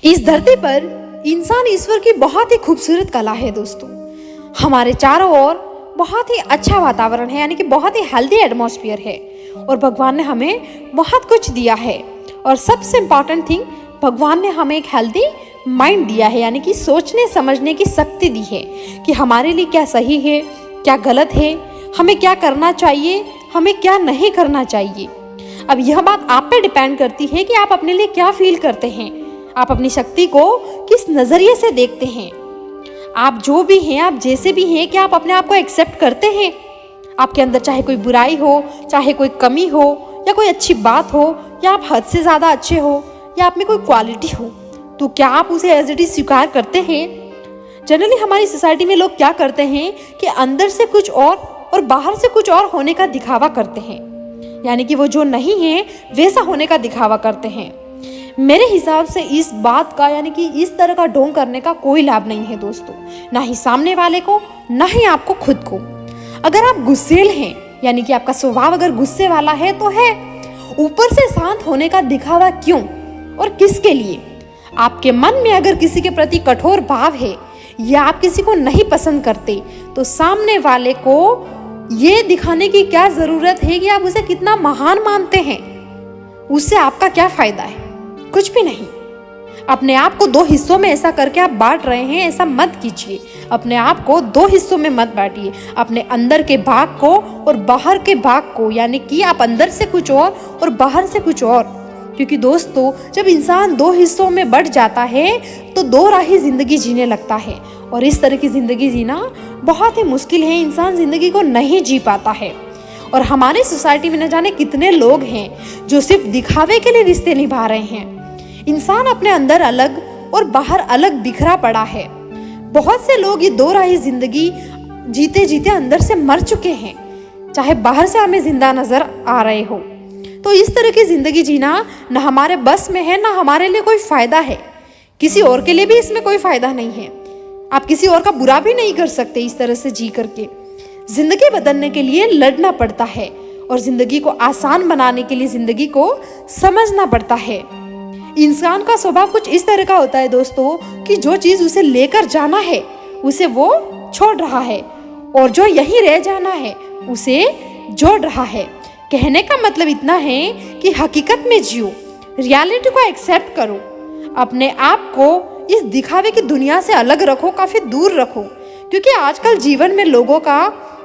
इस धरती पर इंसान ईश्वर की बहुत ही खूबसूरत कला है दोस्तों। हमारे चारों ओर बहुत ही अच्छा वातावरण है, यानी कि बहुत ही हेल्दी एटमॉस्फेयर है और भगवान ने हमें बहुत कुछ दिया है। और सबसे इम्पॉर्टेंट थिंग, भगवान ने हमें एक हेल्दी माइंड दिया है, यानी कि सोचने समझने की शक्ति दी है कि हमारे लिए क्या सही है, क्या गलत है, हमें क्या करना चाहिए, हमें क्या नहीं करना चाहिए। अब यह बात आप पे डिपेंड करती है कि आप अपने लिए क्या फील करते हैं, आप अपनी शक्ति को किस नजरिए से देखते हैं। आप जो भी हैं, आप जैसे भी हैं, क्या आप अपने आप को एक्सेप्ट करते हैं? आपके अंदर चाहे कोई बुराई हो, चाहे कोई कमी हो, या कोई अच्छी बात हो, या आप हद से ज़्यादा अच्छे हो, या आप में कोई क्वालिटी हो, तो क्या आप उसे एज इट इज स्वीकार करते हैं? जनरली हमारी सोसाइटी में लोग क्या करते हैं कि अंदर से कुछ और बाहर से कुछ और होने का दिखावा करते हैं, यानी कि वो जो नहीं है वैसा होने का दिखावा करते हैं। मेरे हिसाब से इस बात का, यानी कि इस तरह का ढोंग करने का कोई लाभ नहीं है दोस्तों, ना ही सामने वाले को, ना ही आपको खुद को। अगर आप गुस्सेल हैं, यानी कि आपका स्वभाव अगर गुस्से वाला है तो है, ऊपर से शांत होने का दिखावा क्यों और किसके लिए? आपके मन में अगर किसी के प्रति कठोर भाव है या आप किसी को नहीं पसंद करते, तो सामने वाले को ये दिखाने की क्या जरूरत है कि आप उसे कितना महान मानते हैं? उससे आपका क्या फायदा है? कुछ भी नहीं। अपने आप को दो हिस्सों में ऐसा करके आप बांट रहे हैं, ऐसा मत कीजिए। अपने आप को दो हिस्सों में मत बांटिए, अपने अंदर के भाग को और बाहर के भाग को, यानी कि आप अंदर से कुछ और बाहर से कुछ और। क्योंकि दोस्तों, जब इंसान दो हिस्सों में बट जाता है तो दो राही जिंदगी जीने लगता है, और इस तरह की जिंदगी जीना बहुत ही मुश्किल है। इंसान जिंदगी को नहीं जी पाता है। और हमारी सोसाइटी में न जाने कितने लोग हैं जो सिर्फ दिखावे के लिए रिश्ते निभा रहे हैं। इंसान अपने अंदर अलग और बाहर अलग बिखरा पड़ा है। बहुत से लोग ये दो राही जिंदगी जीते जीते अंदर से मर चुके हैं, चाहे बाहर से हमें जिंदा नजर आ रहे हो। तो इस तरह की जिंदगी जीना न हमारे बस में है, ना हमारे लिए कोई फायदा है। किसी और के लिए भी इसमें कोई फायदा नहीं है। आप किसी और का बुरा भी नहीं कर सकते इस तरह से जी करके। जिंदगी बदलने के लिए लड़ना पड़ता है, और जिंदगी को आसान बनाने के लिए जिंदगी को समझना पड़ता है। इंसान का स्वभाव कुछ इस तरह का होता है दोस्तों कि जो चीज उसे लेकर जाना है उसे वो छोड़ रहा है, और जो यहीं रह जाना है उसे जोड़ रहा है। कहने का मतलब इतना है कि हकीकत में जियो, रियलिटी को एक्सेप्ट करो, अपने आप को इस दिखावे की दुनिया से अलग रखो, काफी दूर रखो। क्योंकि आजकल जीवन में लोगों का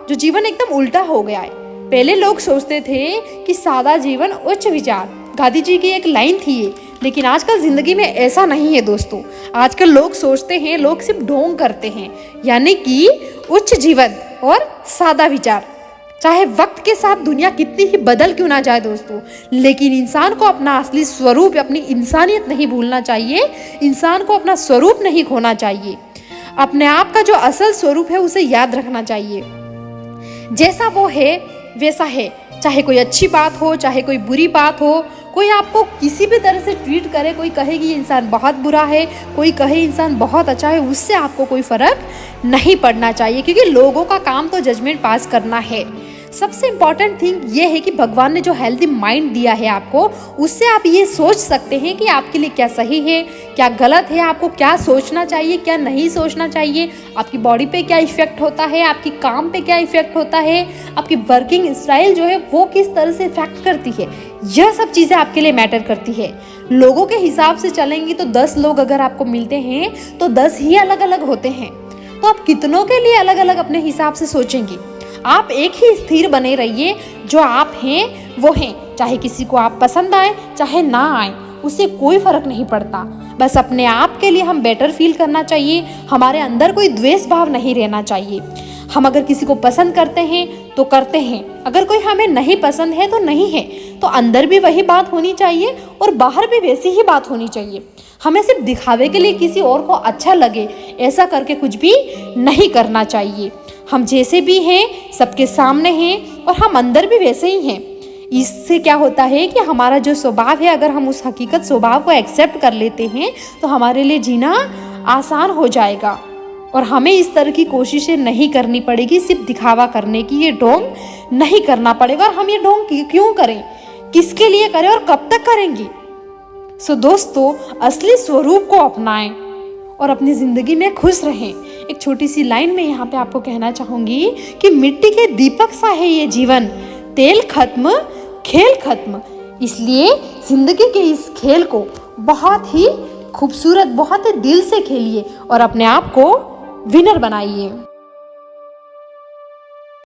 जो जीवन एकदम उल्टा हो गया है। पहले लोग सोचते थे कि सादा जीवन उच्च विचार, गांधी जी की एक लाइन थी ये, लेकिन आजकल जिंदगी में ऐसा नहीं है दोस्तों। आजकल लोग सोचते हैं, लोग सिर्फ ढोंग करते हैं, यानी कि उच्च जीवन और सादा विचार। चाहे वक्त के साथ दुनिया कितनी ही बदल क्यों ना जाए दोस्तों, लेकिन इंसान को अपना असली स्वरूप, अपनी इंसानियत नहीं भूलना चाहिए। इंसान को अपना स्वरूप नहीं खोना चाहिए। अपने आप का जो असल स्वरूप है उसे याद रखना चाहिए। जैसा वो है वैसा है, चाहे कोई अच्छी बात हो, चाहे कोई बुरी बात हो, कोई आपको किसी भी तरह से ट्रीट करे, कोई कहे कि ये बहुत बुरा है, कोई कहे इंसान बहुत अच्छा है, उससे आपको कोई फर्क नहीं पड़ना चाहिए। क्योंकि लोगों का काम तो जजमेंट पास करना है। सबसे इम्पॉर्टेंट थिंग ये है कि भगवान ने जो हेल्दी माइंड दिया है आपको, उससे आप ये सोच सकते हैं कि आपके लिए क्या सही है, क्या गलत है, आपको क्या सोचना चाहिए, क्या नहीं सोचना चाहिए, आपकी बॉडी पे क्या इफेक्ट होता है, आपकी काम पे क्या इफेक्ट होता है, आपकी वर्किंग स्टाइल जो है वो किस तरह से इफेक्ट करती है। यह सब चीज़ें आपके लिए मैटर करती है। लोगों के हिसाब से चलेंगी तो 10 लोग अगर आपको मिलते हैं तो 10 ही अलग अलग होते हैं। तो आप कितनों के लिए अलग अलग अपने हिसाब से सोचेंगी? आप एक ही स्थिर बने रहिए, जो आप हैं वो हैं। चाहे किसी को आप पसंद आए चाहे ना आए, उससे कोई फर्क नहीं पड़ता। बस अपने आप के लिए हम बेटर फील करना चाहिए। हमारे अंदर कोई द्वेष भाव नहीं रहना चाहिए। हम अगर किसी को पसंद करते हैं तो करते हैं, अगर कोई हमें नहीं पसंद है तो नहीं है। तो अंदर भी वही बात होनी चाहिए और बाहर भी वैसी ही बात होनी चाहिए। हमें सिर्फ दिखावे के लिए किसी और को अच्छा लगे ऐसा करके कुछ भी नहीं करना चाहिए। हम जैसे भी हैं सबके सामने हैं, और हम अंदर भी वैसे ही हैं। इससे क्या होता है कि हमारा जो स्वभाव है, अगर हम उस हकीकत स्वभाव को एक्सेप्ट कर लेते हैं तो हमारे लिए जीना आसान हो जाएगा, और हमें इस तरह की कोशिशें नहीं करनी पड़ेगी सिर्फ दिखावा करने की। ये ढोंग नहीं करना पड़ेगा। और हम ये ढोंग क्यों करें, किसके लिए करें और कब तक करेंगे? सो दोस्तों, असली स्वरूप को अपनाएं और अपनी जिंदगी में खुश रहें। एक छोटी सी लाइन में यहाँ पे आपको कहना चाहूंगी कि मिट्टी के दीपक सा है ये जीवन, तेल खत्म खेल खत्म। इसलिए जिंदगी के इस खेल को बहुत ही खूबसूरत, बहुत ही दिल से खेलिए और अपने आप को विनर बनाइए।